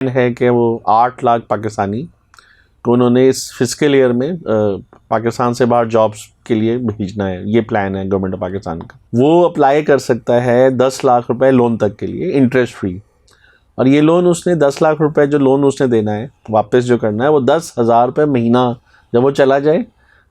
है कि वो 8 लाख पाकिस्तानी को उन्होंने इस फिस्कल ईयर में पाकिस्तान से बाहर जॉब्स के लिए भेजना है। ये प्लान है गवर्नमेंट ऑफ पाकिस्तान का। वो अप्लाई कर सकता है 10 लाख रुपए लोन तक के लिए, इंटरेस्ट फ्री। और ये लोन उसने 10 लाख रुपए जो लोन उसने देना है, वापस जो करना है, वो 10,000 रुपये महीना जब वो चला जाए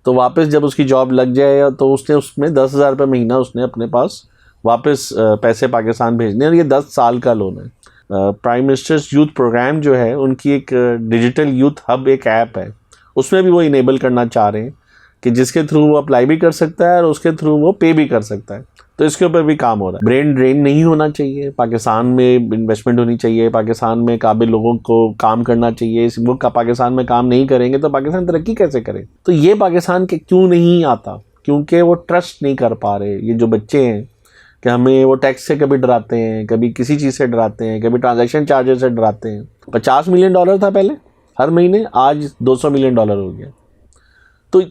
तो वापस जब उसकी जॉब लग जाए तो उसने उसमें 10,000 रुपये महीना उसने अपने पास वापस पैसे पाकिस्तान भेजने। और ये 10 साल का लोन है। प्राइम मिनिस्टर्स यूथ प्रोग्राम जो है, उनकी एक डिजिटल यूथ हब एक ऐप है, उसमें भी वो इनेबल करना चाह रहे हैं कि जिसके थ्रू वो अप्लाई भी कर सकता है और उसके थ्रू वो पे भी कर सकता है। तो इसके ऊपर भी काम हो रहा है। ब्रेन ड्रेन नहीं होना चाहिए, पाकिस्तान में इन्वेस्टमेंट होनी चाहिए, पाकिस्तान में काबिल लोगों को काम करना चाहिए। वो पाकिस्तान में काम नहीं करेंगे तो पाकिस्तान तरक्की कैसे करे? तो ये पाकिस्तान के क्यों नहीं आता? क्योंकि वो ट्रस्ट नहीं कर पा रहे। ये जो बच्चे हैं कि हमें वो टैक्स से कभी डराते हैं, कभी किसी चीज़ से डराते हैं, कभी ट्रांजैक्शन चार्जेस से डराते हैं। $50 मिलियन था पहले हर महीने, आज $200 मिलियन हो गया। तो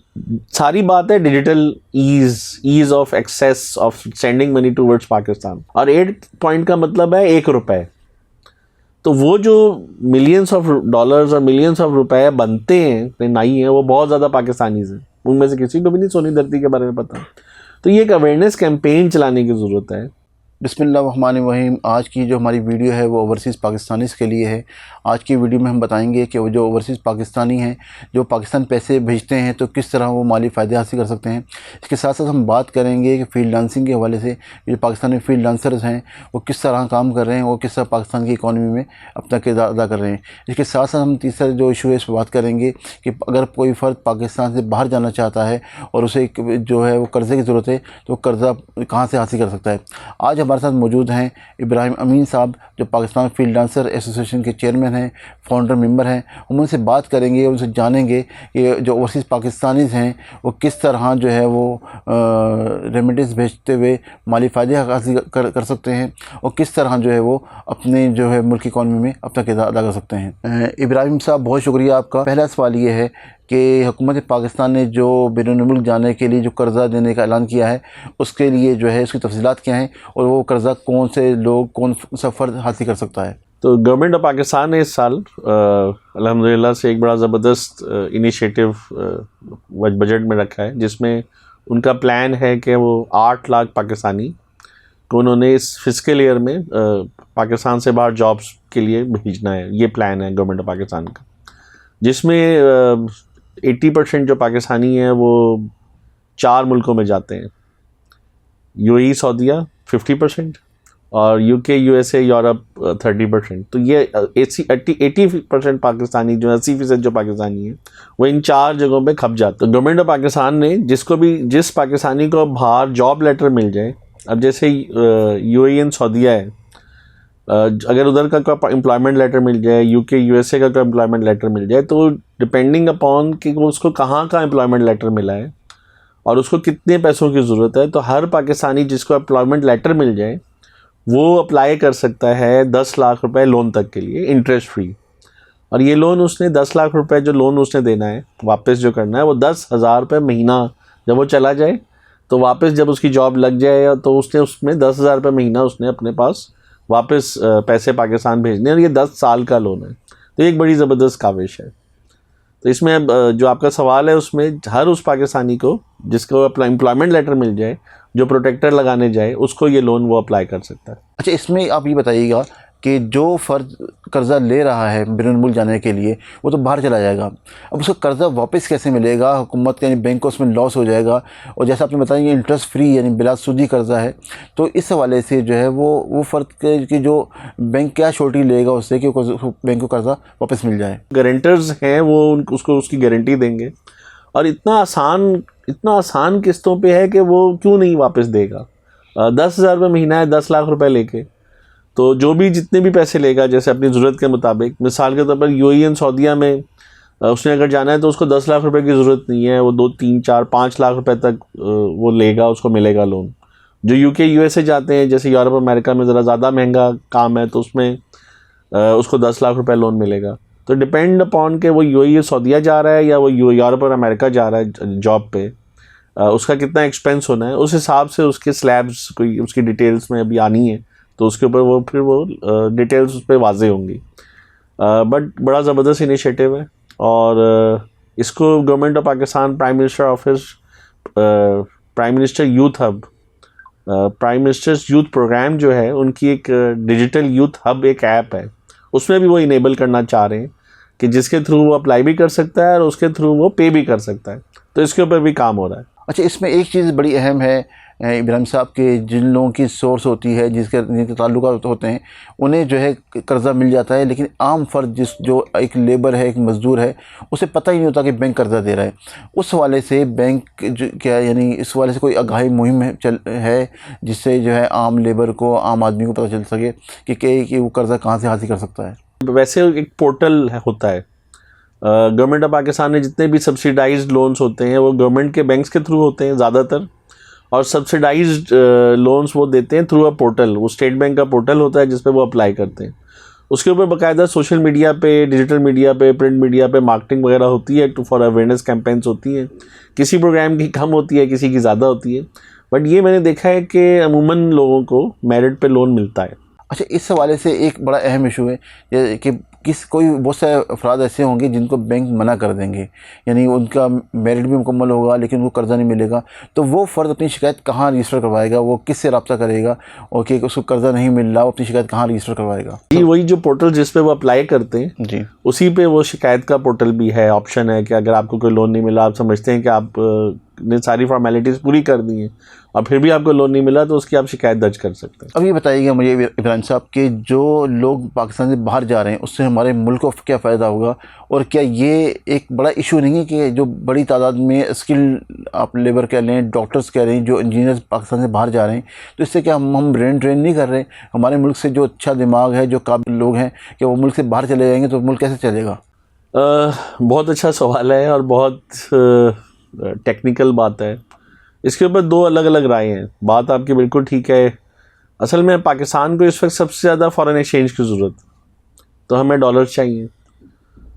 सारी बात है digital ease of access of sending money towards Pakistan. और 8 पॉइंट का मतलब है 1 रुपए। तो वो जो मिलियंस ऑफ डॉलर्स और मिलियंस ऑफ रुपए बनते हैं नहीं है, वो बहुत ज़्यादा पाकिस्तानीज हैं। उनमें से किसी को भी नहीं सोनी धरती के बारे में पता। तो ये एक अवेयरनेस कैंपेन चलाने की ज़रूरत है। बिस्मिल्लाहिर्रहमानिर्रहीम। आज की जो हमारी वीडियो है वो ओवरसीज़ पाकिस्तानीज़ के लिए है। आज की वीडियो में हम बताएंगे कि वो जो ओवरसीज़ पाकिस्तानी हैं जो पाकिस्तान पैसे भेजते हैं तो किस तरह वो माली फ़ायदे हासिल कर सकते हैं। इसके साथ साथ हम बात करेंगे कि फ्रीलांसिंग के हवाले से जो पाकिस्तानी फ्रीलांसर्स हैं वो किस तरह काम कर रहे हैं, वो किस तरह पाकिस्तान की इकॉनमी में अपना किरदार अदा कर रहे हैं। इसके साथ साथ हम तीसरा जो इशू है इस पर बात करेंगे कि अगर कोई फ़र्द पाकिस्तान से बाहर जाना चाहता है और उसे जो है वो कर्ज़े की ज़रूरत है तो कर्ज़ा कहाँ से हासिल कर सकता है। आज हमारे साथ मौजूद हैं इब्राहिम अमीन साहब, जो पाकिस्तान फ्रीलांसर एसोसिएशन के चेयरमैन हैं, फाउंडर मेंबर हैं। हम उनसे बात करेंगे, उनसे जानेंगे कि जो ओवरसीज़ पाकिस्तानीज़ हैं वो किस तरह जो है वो रेमिटेंस भेजते हुए माली फ़ायदे हासिल कर सकते हैं और किस तरह जो है वो अपने जो है मुल्क इकॉनमी में अपना किरदार अदा कर सकते हैं। इब्राहिम साहब, बहुत शुक्रिया आपका। पहला सवाल ये है कि हुकूमत पाकिस्तान ने जो बैरून मुल्क जाने के लिए जो कर्ज़ा देने का ऐलान किया है उसके लिए जो है उसकी तफसीलात क्या हैं और वो कर्ज़ा कौन से लोग, कौन सा फ़र्द हासिल कर सकता है। तो गवर्नमेंट ऑफ पाकिस्तान ने इस साल अल्हम्दुलिल्लाह से एक बड़ा ज़बरदस्त इनिशिएटिव बजट में रखा है, जिसमें उनका प्लान है कि वो 8 लाख पाकिस्तानी को उन्होंने इस फिस्कल ईयर में पाकिस्तान से बाहर जॉब्स के लिए भेजना है। ये प्लान है गवर्नमेंट ऑफ पाकिस्तान का, जिसमें 80% जो पाकिस्तानी हैं वो 4 मुल्कों में जाते हैं। यूएई सऊदीया 50% और यूके यूएसए यूरोप 30%। तो ये 80% पाकिस्तानी जो 80% जो पाकिस्तानी हैं वो इन 4 जगहों पे खप जाते। तो गवर्नमेंट ऑफ पाकिस्तान ने जिस पाकिस्तानी को बाहर जॉब लेटर मिल जाए, अब जैसे यूएई एंड सऊदीया है, अगर उधर का कोई एम्प्लॉयमेंट लेटर मिल जाए, यूके यूएसए का कोई एम्प्लॉयमेंट लेटर मिल जाए, तो डिपेंडिंग अपॉन कि उसको कहाँ का एम्प्लॉयमेंट लेटर मिला है और उसको कितने पैसों की ज़रूरत है, तो हर पाकिस्तानी जिसको एम्प्लॉयमेंट लेटर मिल जाए वो अप्लाई कर सकता है 10 लाख रुपए लोन तक के लिए, इंटरेस्ट फ्री। और ये लोन उसने 10 लाख रुपए जो लोन उसने देना है, वापस जो करना है, वो 10,000 रुपये महीना जब वो चला जाए तो वापस जब उसकी जॉब लग जाए तो उसने उसमें 10,000 रुपये महीना उसने अपने पास वापस पैसे पाकिस्तान भेजने। और ये 10 साल का लोन है। तो एक बड़ी ज़बरदस्त काविश है। तो इसमें जो आपका सवाल है उसमें हर उस पाकिस्तानी को जिसको अपना एम्प्लॉयमेंट लेटर मिल जाए, जो प्रोटेक्टर लगाने जाए, उसको ये लोन वो अप्लाई कर सकता है। अच्छा, इसमें आप ये बताइएगा कि जो फ़र्द कर्ज़ा ले रहा है बैरून मुल्क जाने के लिए वो तो बाहर चला जाएगा, अब उसको कर्ज़ा वापस कैसे मिलेगा? हुकूमत यानी बैंक को उसमें लॉस हो जाएगा। और जैसा आपने बताया ये इंटरेस्ट फ्री यानी बिला सूदी कर्ज़ा है। तो इस हवाले से जो है वो फ़र्द की जो बैंक क्या छोटी लेगा उससे कि बैंक को कर्ज़ा वापस मिल जाए। गारंटर्स हैं वो उसको उसकी गारंटी देंगे। और इतना आसान किस्तों पे है कि वो क्यों नहीं वापस देगा। 10,000 रुपये महीना है, 10 लाख रुपए लेके, तो जो भी जितने भी पैसे लेगा जैसे अपनी ज़रूरत के मुताबिक, मिसाल के तौर पर यूएई एंड सऊदीया में उसने अगर जाना है तो उसको 10 लाख रुपए की ज़रूरत नहीं है, वो 2, 3, 4, 5 लाख रुपए तक वो लेगा, उसको मिलेगा लोन। जो यूके यूएसए जाते हैं, जैसे यूरोप अमेरिका में ज़रा ज़्यादा महंगा काम है, तो उसमें उसको 10 लाख रुपए लोन मिलेगा। तो डिपेंड अपॉन के वो यूएई सऊदीया जा रहा है या वो यूरोप और अमेरिका जा रहा है जॉब पे, उसका कितना एक्सपेंस होना है, उस हिसाब से उसके स्लैब्स कोई उसकी डिटेल्स में अभी आनी है, तो उसके ऊपर वो फिर वो डिटेल्स उस पर वाजे होंगी। बट बड़ा ज़बरदस्त इनिशिएटिव है और इसको government of Pakistan prime minister office, prime minister youth hub, prime minister's youth program जो है उनकी एक डिजिटल यूथ हब एक ऐप है, उसमें भी वो इनेबल करना चाह रहे हैं कि जिसके थ्रू वो अप्लाई भी कर सकता है और उसके थ्रू वो पे भी कर सकता है। तो इसके ऊपर भी काम हो रहा है। अच्छा, इसमें एक चीज़ बड़ी अहम है इब्राहिम साहब के, जिन लोगों की सोर्स होती है, जिनके ताल्लुकात होते हैं, उन्हें जो है कर्ज़ा मिल जाता है, लेकिन आम फ़र्द जो एक लेबर है, एक मज़दूर है, उसे पता ही नहीं होता कि बैंक कर्ज़ा दे रहा है। उस हवाले से बैंक जो क्या यानी इस हवाले से कोई आगाही मुहिम है जिससे जो है आम लेबर को, आम आदमी को पता चल सके कि वो कर्ज़ा कहाँ से हासिल कर सकता है? वैसे एक पोर्टल होता है, गवर्नमेंट ऑफ पाकिस्तान ने जितने भी सब्सिडाइज्ड लोन्स होते हैं वो गवर्नमेंट के बैंक्स के थ्रू होते हैं ज़्यादातर, और सब्सिडाइज्ड लोन्स वो देते हैं थ्रू अ पोर्टल। वो स्टेट बैंक का पोर्टल होता है जिस पे वो अप्लाई करते हैं। उसके ऊपर बाकायदा सोशल मीडिया पे, डिजिटल मीडिया पे, प्रिंट मीडिया पे मार्केटिंग वगैरह होती है, फॉर अवेयरनेस कैंपेन्स होती हैं। किसी प्रोग्राम की कम होती है, किसी की ज़्यादा होती है, बट ये मैंने देखा है कि अमूमन लोगों को मेरिट पे लोन मिलता है। अच्छा, इस हवाले से एक बड़ा अहम इशू है कि बहुत सारे अफराद ऐसे होंगे जिनको बैंक मना कर देंगे, यानी उनका मेरिट भी मुकम्मल होगा लेकिन वो कर्ज़ा नहीं मिलेगा, तो वो फ़र्द अपनी शिकायत कहाँ रजिस्टर करवाएगा? वो किससे रब्ता करेगा और कि उसको कर्ज़ा नहीं मिल रहा, वो अपनी शिकायत कहाँ रजिस्टर करवाएगा? जी, वही जो पोर्टल जिस पे वो अप्लाई करते हैं जी, उसी पे वो शिकायत का पोर्टल भी है, ऑप्शन है कि अगर आपको कोई लोन नहीं मिला, आप समझते हैं कि आप ने सारी फॉर्मेलिटीज़ पूरी कर दी हैं और फिर भी आपको लोन नहीं मिला, तो उसकी आप शिकायत दर्ज कर सकते हैं। अब ये बताइएगा मुझे इब्राहिम साहब कि जो लोग पाकिस्तान से बाहर जा रहे हैं उससे हमारे मुल्क को क्या फ़ायदा होगा, और क्या ये एक बड़ा इशू नहीं है कि जो बड़ी तादाद में स्किल आप लेबर कह लें, डॉक्टर्स कह रहे हैं, जो इंजीनियर्स पाकिस्तान से बाहर जा रहे हैं, तो इससे क्या हम ब्रेन ट्रेन नहीं कर रहे? हमारे मुल्क से जो अच्छा दिमाग है, जो काबिल लोग हैं, कि वो मुल्क से बाहर चले जाएंगे तो मुल्क कैसे चलेगा? बहुत अच्छा सवाल है और बहुत टेक्निकल बात है। इसके ऊपर दो अलग अलग राय हैं। बात आपकी बिल्कुल ठीक है। असल में पाकिस्तान को इस वक्त सबसे ज़्यादा फॉरेन एक्सचेंज की ज़रूरत, तो हमें डॉलर चाहिए।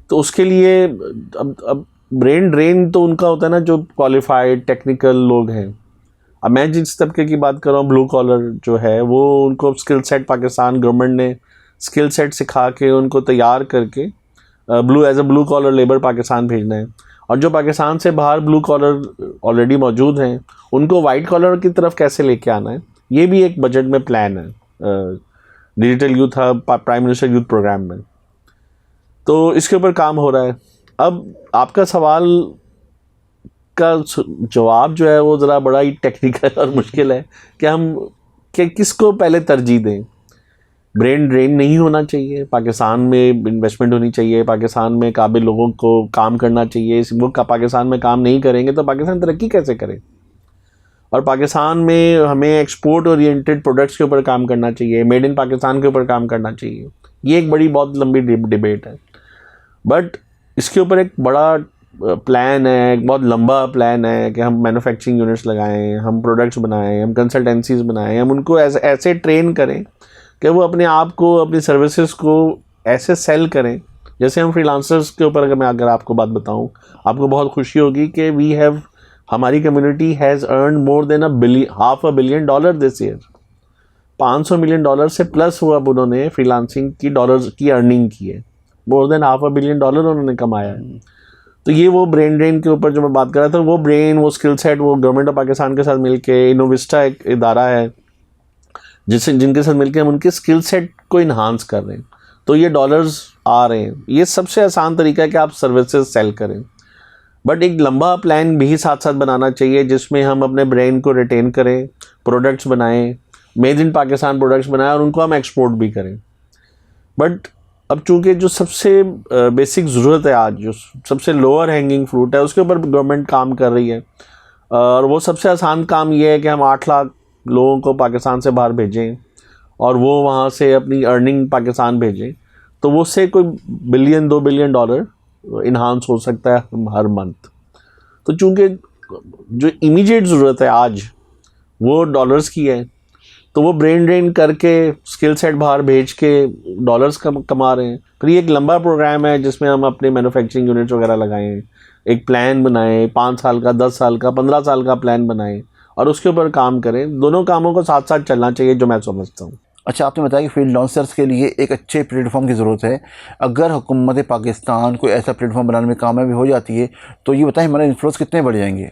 तो उसके लिए अब ब्रेन ड्रेन तो उनका होता है ना, जो क्वालिफाइड टेक्निकल लोग हैं। अब मैं जिस तबके की बात कर रहा हूँ, ब्लू कॉलर जो है, वो उनको स्किल सेट पाकिस्तान गवर्नमेंट ने स्किल सेट सिखा के उनको तैयार करके ब्लू कॉलर लेबर पाकिस्तान भेजना है। और जो पाकिस्तान से बाहर ब्लू कॉलर ऑलरेडी मौजूद हैं, उनको वाइट कॉलर की तरफ कैसे लेके आना है, ये भी एक बजट में प्लान है digital youth hub, prime minister youth program में। तो इसके ऊपर काम हो रहा है। अब आपका सवाल का जवाब जो है वो ज़रा बड़ा ही टेक्निकल और मुश्किल है कि हम किसको पहले तरजीह दें। ब्रेन ड्रेन नहीं होना चाहिए, पाकिस्तान में इन्वेस्टमेंट होनी चाहिए, पाकिस्तान में काबिल लोगों को काम करना चाहिए। वो पाकिस्तान में काम नहीं करेंगे तो पाकिस्तान तरक्की कैसे करे? और पाकिस्तान में हमें एक्सपोर्ट ओरिएंटेड प्रोडक्ट्स के ऊपर काम करना चाहिए, मेड इन पाकिस्तान के ऊपर काम करना चाहिए। ये एक बड़ी बहुत लंबी डिबेट है, बट इसके ऊपर एक बड़ा प्लान है, एक बहुत लंबा प्लान है कि हम मैन्युफैक्चरिंग यूनिट्स लगाएं, हम प्रोडक्ट्स बनाएं, हम कंसल्टेंसीज बनाएं, हम उनको ऐसे ट्रेन करें कि वो अपने आप को, अपनी सर्विसेज को ऐसे सेल करें जैसे हम फ्रीलांसर्स के ऊपर अगर आपको बात बताऊं, आपको बहुत खुशी होगी कि हमारी community has earn more than $500 million this year. $500 million से प्लस हुआ, अब उन्होंने फ्रीलांसिंग की डॉलर्स की अर्निंग की है, मोर देन $500 million उन्होंने कमाया है। तो ये वो ब्रेन ड्रेन के ऊपर जो मैं बात कर रहा था, वो ब्रेन, वो स्किल सेट, वो गवर्नमेंट ऑफ पाकिस्तान के साथ मिलके, इनोविस्टा एक इदारा है जिनके साथ मिलकर हम उनके स्किल सेट को इन्हांस कर रहे हैं, तो ये डॉलर्स आ रहे हैं। ये सबसे आसान तरीका है कि आप सर्विसेज सेल करें, बट एक लंबा प्लान भी साथ साथ बनाना चाहिए जिसमें हम अपने ब्रेन को रिटेन करें, प्रोडक्ट्स बनाएं, मेड इन पाकिस्तान प्रोडक्ट्स बनाएं और उनको हम एक्सपोर्ट भी करें। बट अब चूंकि जो सबसे बेसिक ज़रूरत है आज, जो सबसे लोअर हैंगिंग फ्रूट है, उसके ऊपर गवर्नमेंट काम कर रही है, और वो सबसे आसान काम ये है कि हम 8 लाख लोगों को पाकिस्तान से बाहर भेजें और वो वहाँ से अपनी अर्निंग पाकिस्तान भेजें, तो वो से कोई $2 बिलियन इन्हांस हो सकता है हर मंथ। तो चूँकि जो इमीडिएट ज़रूरत है आज वो डॉलर्स की है, तो वो ब्रेन ड्रेन करके स्किल सेट बाहर भेज के डॉलर्स कमा रहे हैं। फिर ये एक लंबा प्रोग्राम है जिसमें हम अपने मैन्युफैक्चरिंग यूनिट्स वगैरह लगाएं, एक प्लान बनाएं, 5 साल का, 10 साल का, 15 साल का प्लान बनाएं और उसके ऊपर काम करें। दोनों कामों को साथ साथ चलना चाहिए, जो मैं समझता हूँ। अच्छा, आपने बताया कि फ्रीलांसर्स के लिए एक अच्छे प्लेटफॉर्म की ज़रूरत है। अगर हुकूमत पाकिस्तान कोई ऐसा प्लेटफॉर्म बनाने में कामयाब हो जाती है तो ये बताएं हमारे इन्फ्लुएंस कितने बढ़ जाएंगे?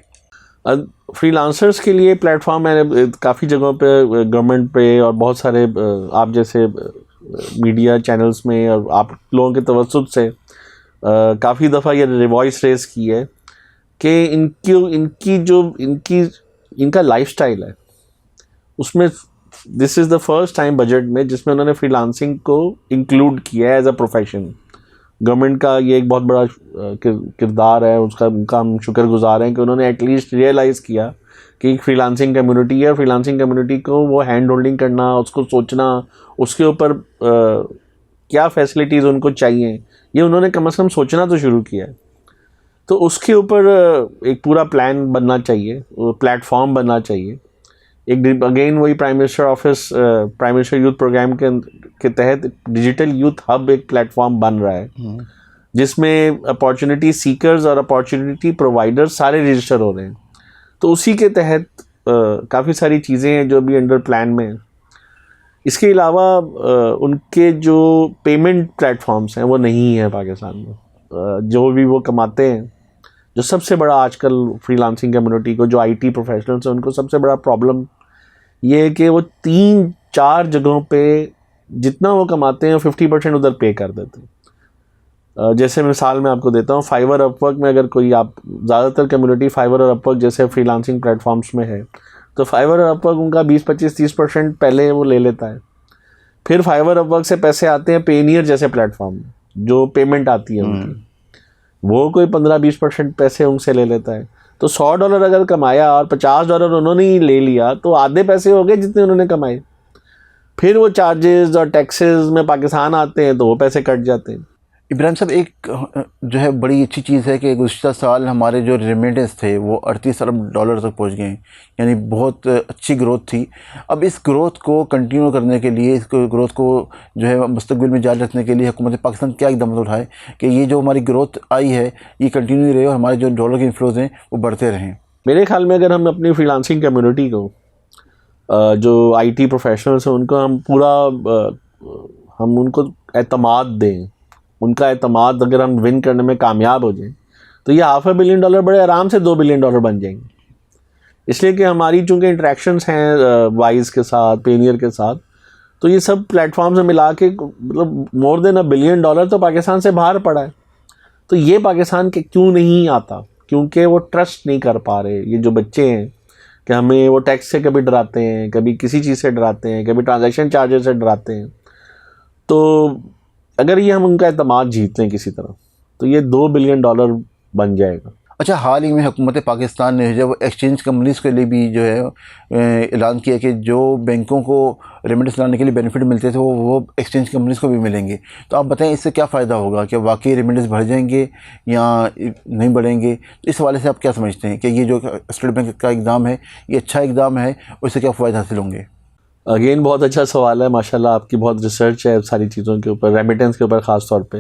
फ्रीलांसर्स के लिए प्लेटफॉर्म मैंने काफ़ी जगहों पे गवर्नमेंट पे और बहुत सारे आप जैसे मीडिया चैनल्स में और आप लोगों के तवज्जुद से काफ़ी दफ़ा ये वॉइस रेस की है कि इनका लाइफस्टाइल है उसमें this is the first time budget में जिसमें उन्होंने फ्रीलांसिंग को इंक्लूड किया है एज अ प्रोफेशन। गवर्नमेंट का ये एक बहुत बड़ा किरदार है उसका, उनका हम शुक्रगुजार हैं कि उन्होंने एटलीस्ट रियलाइज़ किया कि एक फ्रीलांसिंग कम्युनिटी है। फ्रीलांसिंग कम्युनिटी को वो हैंड होल्डिंग करना, उसको सोचना, उसके ऊपर क्या फैसिलिटीज़ उनको चाहिए, ये उन्होंने कम से कम सोचना तो शुरू किया है। तो उसके ऊपर एक पूरा प्लान बनना चाहिए, प्लेटफॉर्म बनना चाहिए। एक अगेन वही प्राइम मिनिस्टर यूथ प्रोग्राम के तहत डिजिटल यूथ हब एक प्लेटफॉर्म बन रहा है जिसमें अपॉर्चुनिटी सीकर्स और अपॉर्चुनिटी प्रोवाइडर्स सारे रजिस्टर हो रहे हैं। तो उसी के तहत काफ़ी सारी चीज़ें हैं जो भी अंडर प्लान में हैं। इसके अलावा उनके जो पेमेंट प्लेटफॉर्म्स हैं वो नहीं है पाकिस्तान में। जो भी वो कमाते हैं, जो सबसे बड़ा आजकल फ्रीलांसिंग कम्युनिटी को, जो आईटी प्रोफेशनल्स हैं, उनको सबसे बड़ा प्रॉब्लम ये है कि वो 3-4 जगहों पे जितना वो कमाते हैं 50% उधर पे कर देते हैं। जैसे मिसाल मैं आपको देता हूँ, फाइवर अपवर्क में अगर कोई, आप ज़्यादातर कम्युनिटी फाइवर और अपवर्क जैसे फ्रीलांसिंग प्लेटफॉर्म्स में है, तो फाइवर और अपवर्क उनका 20-25-30% पहले वो ले लेता है। फिर फाइवर अपवर्क से पैसे आते हैं पेनियर जैसे प्लेटफॉर्म में, जो पेमेंट आती है उनकी, वो कोई 15-20% पैसे उनसे ले लेता है। तो $100 अगर कमाया और $50 उन्होंने ही ले लिया तो आधे पैसे हो गए जितने उन्होंने कमाए। फिर वो चार्जेस और टैक्सेस में पाकिस्तान आते हैं तो वो पैसे कट जाते हैं। इब्राहिम साहब, एक जो है बड़ी अच्छी चीज़ है कि गुज़श्ता साल हमारे जो रेमिटेंस थे वो $38 अरब तक पहुंच गए, यानी बहुत अच्छी ग्रोथ थी। अब इस ग्रोथ को कंटिन्यू करने के लिए, इस ग्रोथ को जो है मुस्तकबिल में जारी रखने के लिए हुकूमत पाकिस्तान क्या इकदाम उठाए कि ये जो हमारी ग्रोथ आई है ये कंटिन्यू रहे और हमारे जो डॉलर के इन्फ्लोज हैं वो बढ़ते रहें? मेरे ख्याल में अगर हम अपनी फ्रीलांसिंग कम्युनिटी को, जो आईटी प्रोफेशनल्स हैं, उनको हम पूरा हम उनको एतमाद दें, उनका एतमाद अगर हम विन करने में कामयाब हो जाएं तो ये $500 बिलियन बड़े आराम से $2 बिलियन बन जाएंगे। इसलिए कि हमारी चूँकि इंटरेक्शंस हैं वाइज के साथ, पेनियर के साथ, तो ये सब प्लेटफॉर्म से मिला के मतलब मोर देन $1 बिलियन तो पाकिस्तान से बाहर पड़ा है। तो ये पाकिस्तान के क्यों नहीं आता? क्योंकि वो ट्रस्ट नहीं कर पा रहे। ये जो बच्चे हैं कि हमें वो टैक्स से कभी डराते हैं, कभी किसी चीज़ से डराते हैं, कभी ट्रांजैक्शन चार्जेस से डराते हैं। तो अगर ये हम उनका एतमाद जीत लें किसी तरह तो ये $2 बिलियन बन जाएगा। अच्छा, हाल ही में हुकूमत पाकिस्तान ने जब एक्सचेंज कंपनीज़ के लिए भी जो है ऐलान किया कि जो बैंकों को रेमिटेंस लाने के लिए बेनिफिट मिलते थे वो एक्सचेंज कंपनीज़ को भी मिलेंगे। तो आप बताएं इससे क्या फ़ायदा होगा, क्या वाकई रेमिटेंस बढ़ जाएंगे या नहीं बढ़ेंगे? इस हवाले से आप क्या समझते हैं कि ये जो स्टेट बैंक का इक़दाम है ये अच्छा इक़दाम है, उससे क्या फ़ायदा हासिल होंगे? अगेन बहुत अच्छा सवाल है, माशाल्लाह आपकी बहुत रिसर्च है सारी चीज़ों के ऊपर, रेमिटेंस के ऊपर ख़ास तौर पे।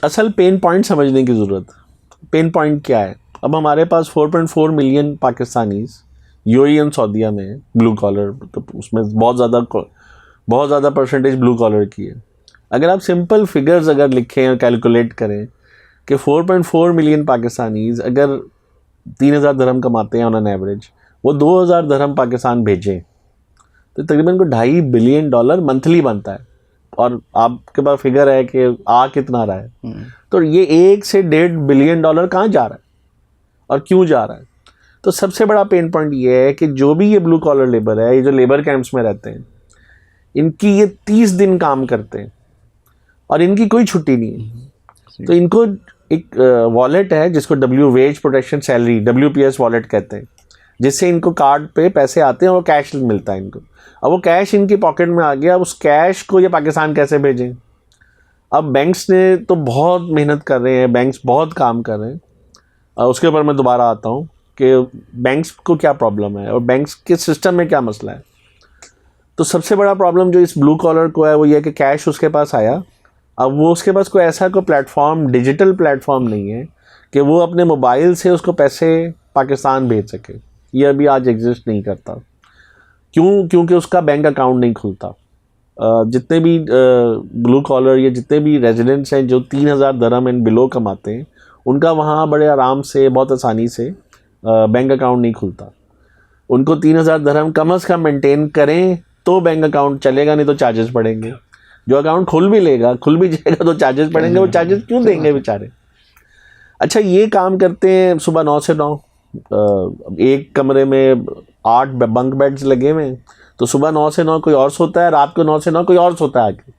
असल पेन पॉइंट समझने की ज़रूरत है। पेन पॉइंट क्या है? अब हमारे पास 4.4 मिलियन पाकिस्तानीज़ यूएई एंड सऊदीया में ब्लू कॉलर, तो उसमें बहुत ज़्यादा परसेंटेज ब्लू कॉलर की है। अगर आप सिंपल फिगर्स अगर लिखें और कैलकुलेट करें कि 4.4 मिलियन पाकिस्तानीज़ अगर 3,000 दिरहम कमाते हैं ऑन एन एवरेज, वो 2,000 दिरहम पाकिस्तान भेजें तो तकरीबन को $2.5 बिलियन मंथली बनता है। और आपके पास फिगर है कि आ कितना रहा है, तो ये 1 से $1.5 बिलियन कहाँ जा रहा है और क्यों जा रहा है? तो सबसे बड़ा पेन पॉइंट ये है कि जो भी ये ब्लू कॉलर लेबर है, ये जो लेबर कैंप्स में रहते हैं, इनकी ये 30 दिन काम करते हैं और इनकी कोई छुट्टी नहीं है। तो इनको एक वॉलेट है जिसको wage protection salary WPS wallet कहते हैं, जिससे इनको कार्ड पे पैसे आते हैं और कैश मिलता है इनको। अब वो कैश इनकी पॉकेट में आ गया, अब उस कैश को ये पाकिस्तान कैसे भेजें? अब बैंक्स ने तो बहुत मेहनत कर रहे हैं, बैंक्स बहुत काम कर रहे हैं। उसके ऊपर मैं दोबारा आता हूँ कि बैंक्स को क्या प्रॉब्लम है और बैंक्स के सिस्टम में क्या मसला है। तो सबसे बड़ा प्रॉब्लम जो इस ब्लू कॉलर को है वो ये है कि कैश उसके पास आया, अब वो उसके पास कोई ऐसा कोई प्लेटफॉर्म, डिजिटल प्लेटफॉर्म नहीं है कि वो अपने मोबाइल से उसको पैसे पाकिस्तान भेज सके। ये अभी आज एग्जिस्ट नहीं करता। क्योंकि उसका बैंक अकाउंट नहीं खुलता। जितने भी ब्लू कॉलर या जितने भी रेजिडेंट्स हैं जो 3,000 दरम एंड बिलो कमाते हैं, उनका वहाँ बड़े आराम से बहुत आसानी से बैंक अकाउंट नहीं खुलता। उनको 3,000 दरम कम से कम मेंटेन करें तो बैंक अकाउंट चलेगा, नहीं तो चार्जेस पड़ेंगे। जो अकाउंट खुल भी जाएगा तो चार्जेस पड़ेंगे। वो चार्जेस क्यों देंगे बेचारे? अच्छा, ये काम करते हैं सुबह 9 से 9, एक कमरे में 8 बंक बेड्स लगे हुए हैं, तो सुबह 9 से 9 कोई और सोता है, रात को 9 से 9 कोई और सोता है आके।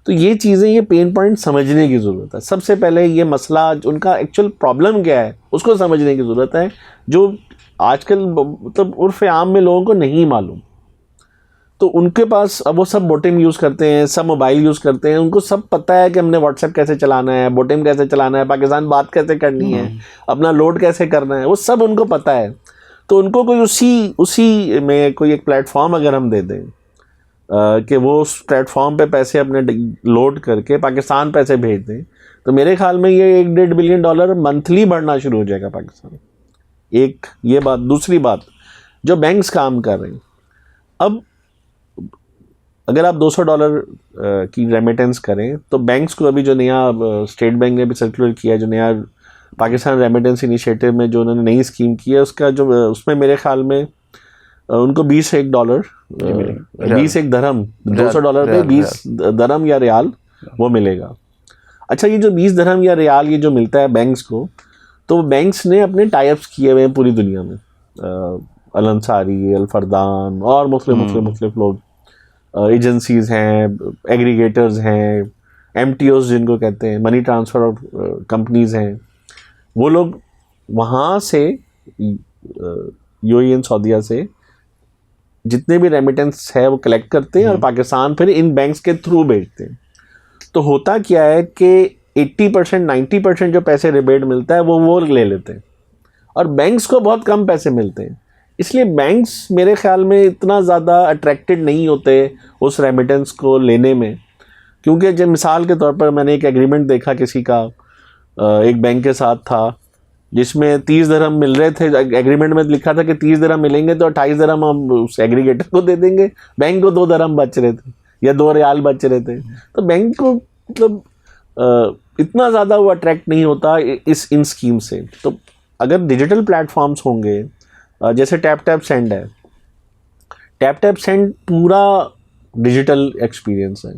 तो ये चीज़ें, ये पेन पॉइंट समझने की ज़रूरत है। सबसे पहले ये मसला, उनका एक्चुअल प्रॉब्लम क्या है उसको समझने की ज़रूरत है, जो आजकल मतलब उर्फ़ आम में लोगों को नहीं मालूम। तो उनके पास अब वो सब बोटिम यूज़ करते हैं, सब मोबाइल यूज़ करते हैं, उनको सब पता है कि हमने व्हाट्सएप कैसे चलाना है, बोटिम कैसे चलाना है, पाकिस्तान बात कैसे करनी है, अपना लोड कैसे करना है, वो सब उनको पता है। तो उनको कोई उसी में कोई एक प्लेटफॉर्म अगर हम दे दें कि वो उस प्लेटफॉर्म पे पैसे अपने लोड करके पाकिस्तान पैसे भेज दें, तो मेरे ख्याल में ये $1.5 बिलियन मंथली बढ़ना शुरू हो जाएगा पाकिस्तान। एक ये बात। दूसरी बात, जो बैंक्स काम कर रहे हैं, अब अगर आप $200 की रेमिटेंस करें तो बैंक्स को अभी जो नया स्टेट बैंक ने भी सर्कुलर किया है, जो नया पाकिस्तान रेमिटेंस इनिशिएटिव में जो उन्होंने नई स्कीम की है, उसका जो उसमें मेरे ख्याल में उनको $20 दरम, $200 पे 20 दरम या रियाल वो मिलेगा। अच्छा, ये जो 20 दरम या रियाल ये जो मिलता है बैंक्स को, तो बैंक्स ने अपने टाइप्स किए हुए हैं पूरी दुनिया में। अल अंसारी, अल फरदान और मुख्तलिफ लोग, एजेंसीज़ हैं, एग्रीगेटर्स हैं, MTOs जिनको कहते हैं, मनी ट्रांसफ़र कंपनीज़ हैं। वो लोग वहाँ से UAE सऊदीया से जितने भी रेमिटेंस है वो कलेक्ट करते हैं और पाकिस्तान फिर इन बैंक्स के थ्रू भेजते हैं। तो होता क्या है कि 80% 90% जो पैसे रिबेट मिलता है वो ले लेते हैं, और बैंक्स को बहुत कम पैसे मिलते हैं। इसलिए बैंक्स मेरे ख्याल में इतना ज़्यादा अट्रैक्टेड नहीं होते उस रेमिटेंस को लेने में, क्योंकि जब मिसाल के तौर पर मैंने एक एग्रीमेंट देखा किसी का, एक बैंक के साथ था, जिसमें 30 दरहम मिल रहे थे। एग्रीमेंट में लिखा था कि 30 दरहम मिलेंगे तो 28 दरहम हम उस एग्रीगेटर को दे देंगे। बैंक को 2 दरहम बच रहे थे या 2 रियाल बच रहे थे। तो बैंक को मतलब इतना ज़्यादा वो अट्रैक्ट नहीं होता इन स्कीम से। तो अगर डिजिटल प्लेटफॉर्म्स होंगे, जैसे टैप सेंड है, टैप सेंड पूरा डिजिटल एक्सपीरियंस है।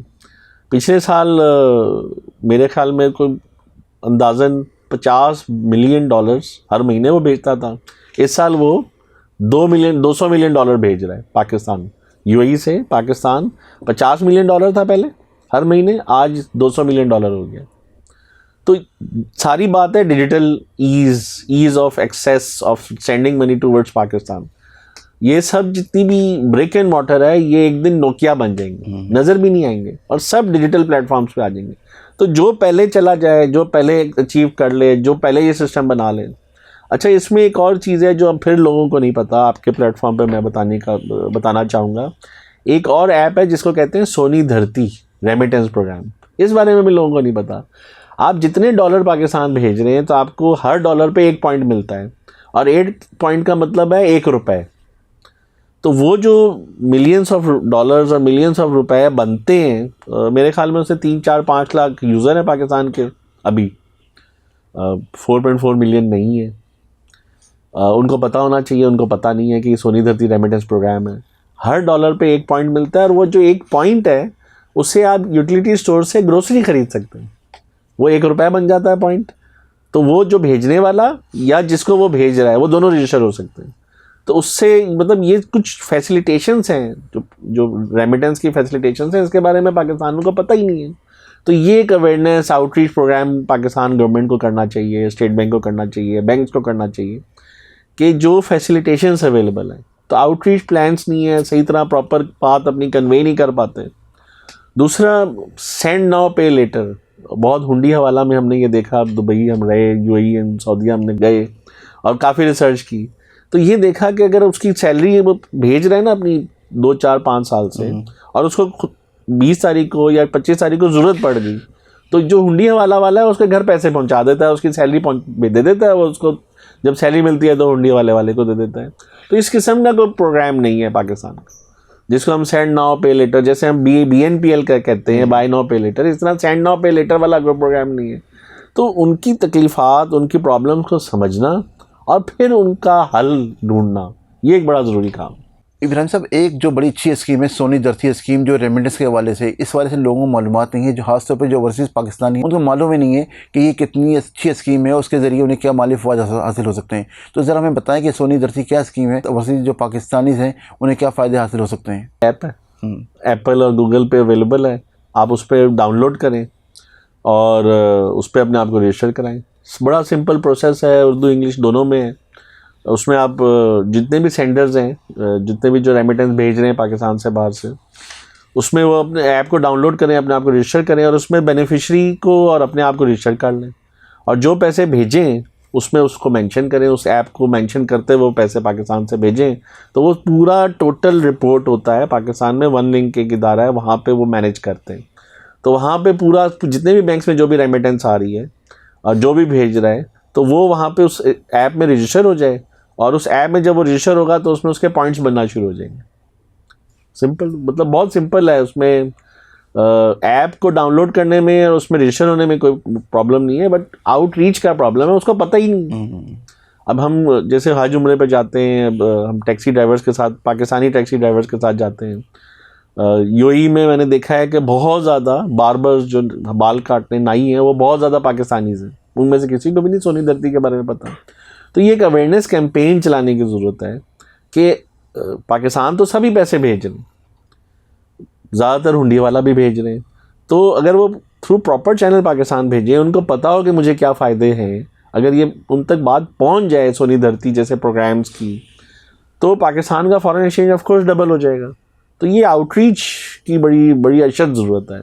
पिछले साल मेरे ख्याल में कोई अंदाज़न $50 मिलियन हर महीने वो भेजता था। इस साल वो $200 मिलियन भेज रहा है पाकिस्तान, UAE से पाकिस्तान। $50 मिलियन था पहले हर महीने, आज $200 मिलियन हो गया। तो सारी बात है digital ease of access of sending money towards Pakistan. ये सब जितनी भी ब्रिक एंड मॉर्टर है, ये एक दिन नोकिया बन जाएंगे, नज़र भी नहीं आएंगे और सब डिजिटल प्लेटफॉर्म्स पे आ जाएंगे। तो जो पहले चला जाए, जो पहले अचीव कर ले, जो पहले ये सिस्टम बना ले। अच्छा, इसमें एक और चीज़ है जो अब फिर लोगों को नहीं पता, आपके प्लेटफॉर्म पे मैं बताना चाहूँगा। एक और ऐप है जिसको कहते हैं सोनी धरती रेमिटेंस प्रोग्राम। इस बारे में भी लोगों को नहीं पता। आप जितने डॉलर पाकिस्तान भेज रहे हैं तो आपको हर डॉलर पे 1 पॉइंट मिलता है, और 1 पॉइंट का मतलब है ₹1। तो वो जो मिलियंस ऑफ डॉलर्स और मिलियंस ऑफ रुपए बनते हैं, मेरे ख्याल में उससे 3-4-5 लाख यूज़र हैं पाकिस्तान के अभी, 4.4 मिलियन नहीं है। उनको पता होना चाहिए, उनको पता नहीं है कि सोनी धरती रेमिटेंस प्रोग्राम है। हर डॉलर पे 1 पॉइंट मिलता है, और वो जो 1 पॉइंट है उससे आप यूटिलिटी स्टोर से ग्रोसरी खरीद सकते हैं। वो ₹1 बन जाता है पॉइंट। तो वो जो भेजने वाला या जिसको वो भेज रहा है, वो दोनों रजिस्टर हो सकते हैं। तो उससे मतलब ये कुछ फैसिलिटेशंस हैं, जो रेमिटेंस की फैसिलिटेशंस हैं, इसके बारे में पाकिस्तान को पता ही नहीं है। तो ये एक awareness outreach program Pakistan government को करना चाहिए, स्टेट बैंक को करना चाहिए, बैंक्स को करना चाहिए कि जो फैसिलिटेशंस अवेलेबल हैं। तो आउटरीच प्लान्स नहीं है, सही तरह प्रॉपर बात अपनी कन्वे नहीं कर पाते। दूसरा, सेंड नाउ पे लेटर, बहुत हुंडी हवाला में हमने ये देखा। दुबई हम रहे, UAE सऊदीया हमने गए और काफ़ी रिसर्च की, तो ये देखा कि अगर उसकी सैलरी वो भेज रहे हैं ना अपनी 2, 4, 5 साल से, और उसको 20 तारीख को या 25 तारीख को ज़रूरत पड़ गई, तो जो हुंडी हवाला वाला है उसके घर पैसे पहुंचा देता है, उसकी सैलरी दे देता है, वो उसको जब सैलरी मिलती है तो हुंडी वाले को दे देता है। तो इस किस्म का कोई प्रोग्राम नहीं है पाकिस्तान का। जिसको हम सेंड नाउ पे लेटर, जैसे हम BNPL का कहते हैं, बाय नाउ पे लेटर, इस तरह सेंड नाउ पे लेटर वाला कोई प्रोग्राम नहीं है। तो उनकी तकलीफ़ात, उनकी प्रॉब्लम्स को समझना और फिर उनका हल ढूंढना, ये एक बड़ा ज़रूरी काम है। इब्राहिम साहब, एक जो बड़ी अच्छी स्कीम है सोनी धरती स्कीम, जो रेमिटेंस के हवाले से, इस वाले से लोगों को मालूमात नहीं है, जो खासतौर पर जो ओवरसीज़ पाकिस्तानी हैं उनको मालूम ही नहीं है कि ये कितनी अच्छी स्कीम है, उसके ज़रिए उन्हें क्या माली फ़वाद हासिल हो सकते हैं। तो ज़रा हमें बताएं कि सोनी धरती क्या स्कीम है, ओवरसीज़ जो पाकिस्तानी हैं उन्हें क्या फ़ायदे हासिल हो सकते हैं। ऐप है, एप्पल और गूगल पे अवेलेबल है, आप उस पर डाउनलोड करें और उस पर अपने आप को रजिस्टर कराएं। बड़ा सिंपल प्रोसेस है, उर्दू इंग्लिश दोनों में है। उसमें आप जितने भी सेंडर्स हैं, जितने भी जो रेमिटेंस भेज रहे हैं पाकिस्तान से बाहर से, उसमें वो अपने ऐप को डाउनलोड करें, अपने आप को रजिस्टर करें और उसमें बेनिफिशरी को और अपने आप को रजिस्टर कर लें। और जो पैसे भेजें उसमें उसको मेंशन करें, उस ऐप को मेंशन करते वो पैसे पाकिस्तान से भेजें, तो वो पूरा टोटल रिपोर्ट होता है पाकिस्तान में। वन लिंक एक इदारा है, वहाँ पे वो मैनेज करते हैं। तो वहाँ पे पूरा जितने भी बैंक्स में जो भी रेमिटेंस आ रही है और जो भी भेज रहा है, तो वो वहाँ पे उस ऐप में रजिस्टर हो जाए, और उस ऐप में जब वो रजिस्टर होगा तो उसमें उसके पॉइंट्स बनना शुरू हो जाएंगे। सिंपल, मतलब बहुत सिंपल है। उसमें ऐप को डाउनलोड करने में और उसमें रजिस्टर होने में कोई प्रॉब्लम नहीं है, बट आउटरीच का प्रॉब्लम है, उसको पता ही नहीं। अब हम जैसे हज उम्रे पे जाते हैं, हम टैक्सी ड्राइवर्स के साथ, पाकिस्तानी टैक्सी ड्राइवर्स के साथ जाते हैं। यूएई में मैंने देखा है कि बहुत ज़्यादा बार्बर्स जो बाल काटने नाई हैं वो बहुत ज़्यादा पाकिस्तानीज़ हैं, उनमें से किसी को भी नहीं सोनी धरती के बारे में पता। तो ये एक अवेयरनेस कैंपेन चलाने की ज़रूरत है कि पाकिस्तान तो सभी पैसे भेज रहे हैं, ज़्यादातर हुंडी वाला भी भेज रहे हैं, तो अगर वो थ्रू प्रॉपर चैनल पाकिस्तान भेजें, उनको पता हो कि मुझे क्या फ़ायदे हैं, अगर ये उन तक बात पहुंच जाए सोनी धरती जैसे प्रोग्राम्स की, तो पाकिस्तान का foreign exchange of course double हो जाएगा। तो ये आउटरीच की बड़ी बड़ी अशद ज़रूरत है,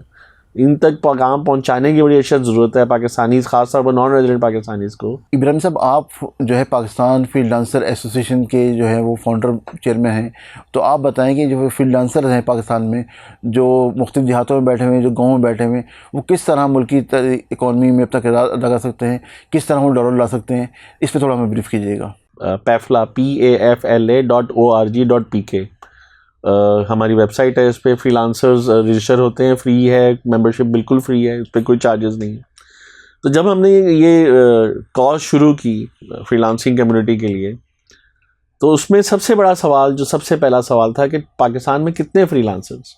इन तक पैगाम पहुंचाने की बड़ी अशद ज़रूरत है पाकिस्तानी, खासतौर पर नॉन रेजिडेंट पाकिस्तानीज़ को। इब्राहिम साहब, आप जो है पाकिस्तान फ्रीलांसर एसोसिएशन के जो है वो फाउंडर चेयरमैन हैं, तो आप बताएं कि जो फ्रीलांसर हैं पाकिस्तान में, जो मुख्तलिफ देहातों में बैठे हुए हैं, जो गाँव में बैठे हुए हैं, वो किस तरह मुल्क की इकॉनमी में अपना किरदार अदा कर सकते हैं, किस तरह वो डॉलर ला सकते हैं, इस पर थोड़ा हमें ब्रीफ कीजिएगा। PAFLA PAFLA.org.pk हमारी वेबसाइट है, इस पर फ्रीलांसर्स रजिस्टर होते हैं, फ्री है, मेंबरशिप बिल्कुल फ्री है, इस पर कोई चार्जेस नहीं है। तो जब हमने ये कॉज शुरू की फ्रीलांसिंग कम्युनिटी के लिए, तो उसमें सबसे बड़ा सवाल, जो सबसे पहला सवाल था कि पाकिस्तान में कितने फ्रीलांसर्स।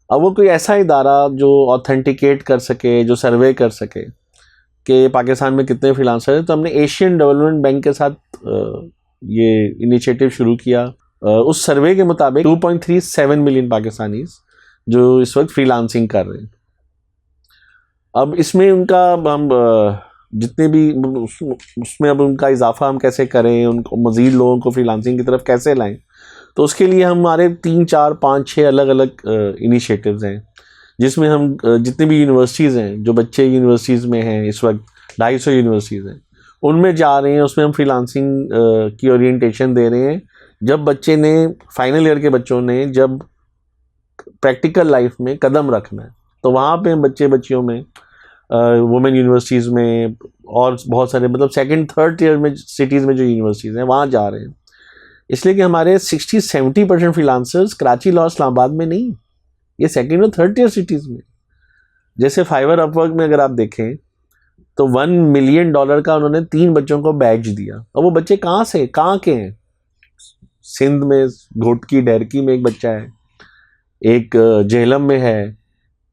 अब वो कोई ऐसा इदारा जो ऑथेंटिकेट कर सके, जो सर्वे कर सके कि पाकिस्तान में कितने फ्रीलांसर हैं, तो हमने एशियन डेवलपमेंट बैंक के साथ ये इनिशिएटिव शुरू किया। उस सर्वे के मुताबिक 2.37 मिलियन पाकिस्तानीज जो इस वक्त फ्रीलांसिंग कर रहे हैं। अब इसमें उनका हम जितने भी उसमें अब उनका इजाफा हम कैसे करें, उनको मज़ीद लोगों को फ्रीलांसिंग की तरफ कैसे लाएं, तो उसके लिए हमारे 3, 4, 5, 6 अलग अलग इनिशिएटिव्स हैं, जिसमें हम जितनी भी यूनिवर्सिटीज़ हैं, जो बच्चे यूनिवर्सिटीज़ में हैं इस वक्त 250 यूनिवर्सिटीज़ हैं, उनमें जा रहे हैं, उसमें हम फ्रीलांसिंग की ओरिएंटेशन दे रहे हैं। जब बच्चे ने, फाइनल ईयर के बच्चों ने जब प्रैक्टिकल लाइफ में कदम रखना है, तो वहाँ पे बच्चे बच्चियों में वुमेन यूनिवर्सिटीज़ में और बहुत सारे, मतलब 2nd, 3rd ईयर में सिटीज़ में जो यूनिवर्सिटीज़ हैं वहाँ जा रहे हैं। इसलिए कि हमारे 60-70% फ्रीलांसर्स कराची, लाहौर, इस्लामाबाद में नहीं, ये 2nd और 3rd ईयर सिटीज़ में। जैसे फाइवर अपवर्क में अगर आप देखें तो $1 मिलियन का उन्होंने 3 बच्चों को बैच दिया, और वो बच्चे कहाँ के हैं? सिंध में घोटकी डैरकी में एक बच्चा है, एक जेहलम में है,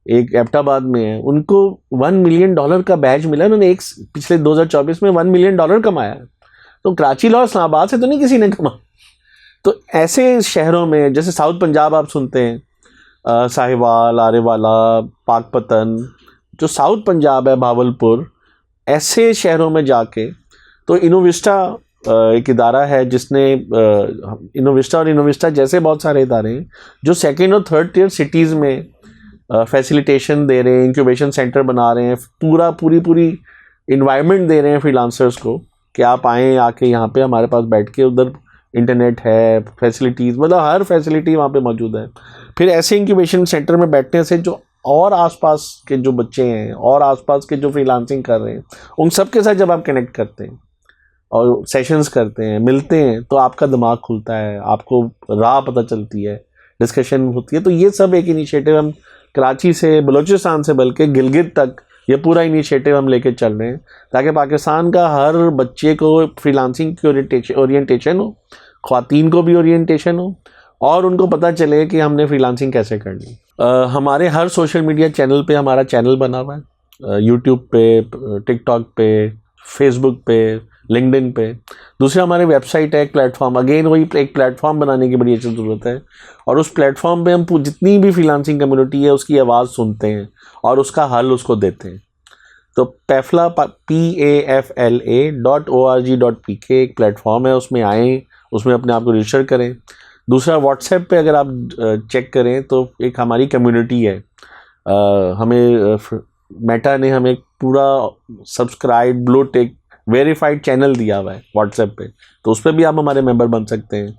एक एबटाबाद में है। उनको $1 मिलियन का बैच मिला, उन्होंने एक पिछले 2024 में $1 मिलियन कमाया। तो कराची, लाहौर, इस्लामाबाद से तो नहीं किसी ने कमा। तो ऐसे शहरों में, जैसे साउथ पंजाब आप सुनते हैं, साहिवाल, आरेवाला, पाकपतन, जो साउथ पंजाब है, भावलपुर, ऐसे शहरों में जाके, तो इनोविस्टा एक इदारा है जिसने इनोविस्टा और इनोविस्टा जैसे बहुत सारे इदारे हैं जो 2nd और 3rd ईयर सिटीज़ में फैसिलिटेशन दे रहे हैं, इंक्यूबेशन सेंटर बना रहे हैं, पूरी इन्वायरमेंट दे रहे हैं फ्रीलांसर्स को कि आप आएँ, आके यहाँ पे हमारे पास बैठ के, उधर इंटरनेट है, फैसिलिटीज़, मतलब हर फैसिलिटी वहाँ पे मौजूद है। फिर ऐसे इंक्यूबेशन सेंटर में बैठने से जो और आसपास के जो बच्चे हैं और आसपास के जो फ्रीलांसिंग कर रहे हैं, उन सब के साथ जब आप कनेक्ट करते हैं और सेशंस करते हैं, मिलते हैं, तो आपका दिमाग खुलता है, आपको राह पता चलती है डिस्कशन होती है। तो ये सब एक इनिशिएटिव हम कराची से, बलूचिस्तान से बल्कि गिलगित तक ये पूरा इनिशिएटिव हम लेके चल रहे हैं, ताकि पाकिस्तान का हर बच्चे को फ्रीलांसिंग की ओरिएंटेशन हो, ख्वातीन को भी ओरिएंटेशन हो, और उनको पता चले कि हमने फ्रीलांसिंग कैसे करनी। हमारे हर सोशल मीडिया चैनल पे हमारा चैनल बना हुआ है, यूट्यूब पे, टिकटॉक पे, फेसबुक पे, लिंक्डइन पे। दूसरा हमारे वेबसाइट है, एक प्लेटफॉर्म, अगेन वही एक प्लेटफॉर्म बनाने की बड़ी अच्छी ज़रूरत है, और उस प्लेटफॉर्म पे हम जितनी भी फ्रीलांसिंग कम्युनिटी है उसकी आवाज़ सुनते हैं और उसका हल उसको देते हैं। तो PAFLA PAFLA.org.pk एक प्लेटफॉर्म है, उसमें आएँ, उसमें अपने आप को रजिस्टर करें। दूसरा व्हाट्सएप पे अगर आप चेक करें तो एक हमारी कम्युनिटी है, हमें मेटा ने हमें पूरा subscribe blue tick verified channel दिया हुआ है व्हाट्सएप पे, तो उस पर भी आप हमारे मेंबर बन सकते हैं।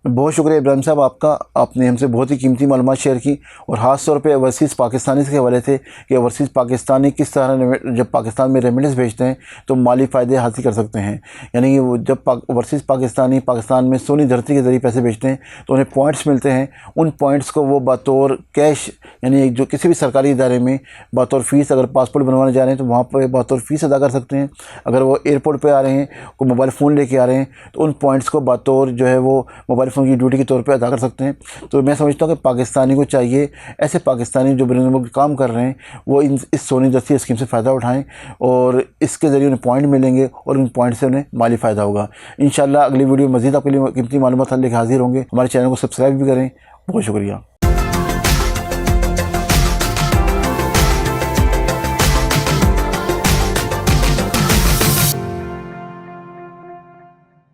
बहुत शुक्रिया इब्राहिम साहब आपका, आपने हमसे बहुत ही कीमती मालूमात शेयर की, और ख़ास तौर पे ओवरसीज़ पाकिस्तानी के हवाले थे कि ओवरसीज़ पाकिस्तानी किस तरह जब पाकिस्तान में रेमिटेंस भेजते हैं तो माली फ़ायदे हासिल कर सकते हैं। यानी कि वो जब ओवरसीज़ पाकिस्तानी पाकिस्तान में सोनी धरती के ज़रिए पैसे भेजते हैं तो उन्हें पॉइंट्स मिलते हैं। उन पॉइंट्स को वो बतौर कैश, यानी जो किसी भी सरकारी इदारे में बतौर फ़ीस, अगर पासपोर्ट बनवाने जा रहे हैं तो वहाँ पर बतौर फ़ीस अदा कर सकते हैं। अगर वो एयरपोर्ट पर आ रहे हैं, कोई मोबाइल फ़ोन लेके आ रहे हैं, तो उन पॉइंट्स को बतौर जो है वो मोबाइल फ़ोन की ड्यूटी के तौर पे अदा कर सकते हैं। तो मैं समझता हूँ कि पाकिस्तानी को चाहिए, ऐसे पाकिस्तानी जो बैरून मुल्क काम कर रहे हैं वो इस सोनी धरती स्कीम से फ़ायदा उठाएं, और इसके ज़रिए उन्हें पॉइंट मिलेंगे और उन पॉइंट से उन्हें माली फ़ायदा होगा। इंशाल्लाह अगली वीडियो मज़ीद आपके लिए कीमती मालूमात लेकर हाजिर होंगे। हमारे चैनल को सब्सक्राइब भी करें। बहुत शुक्रिया।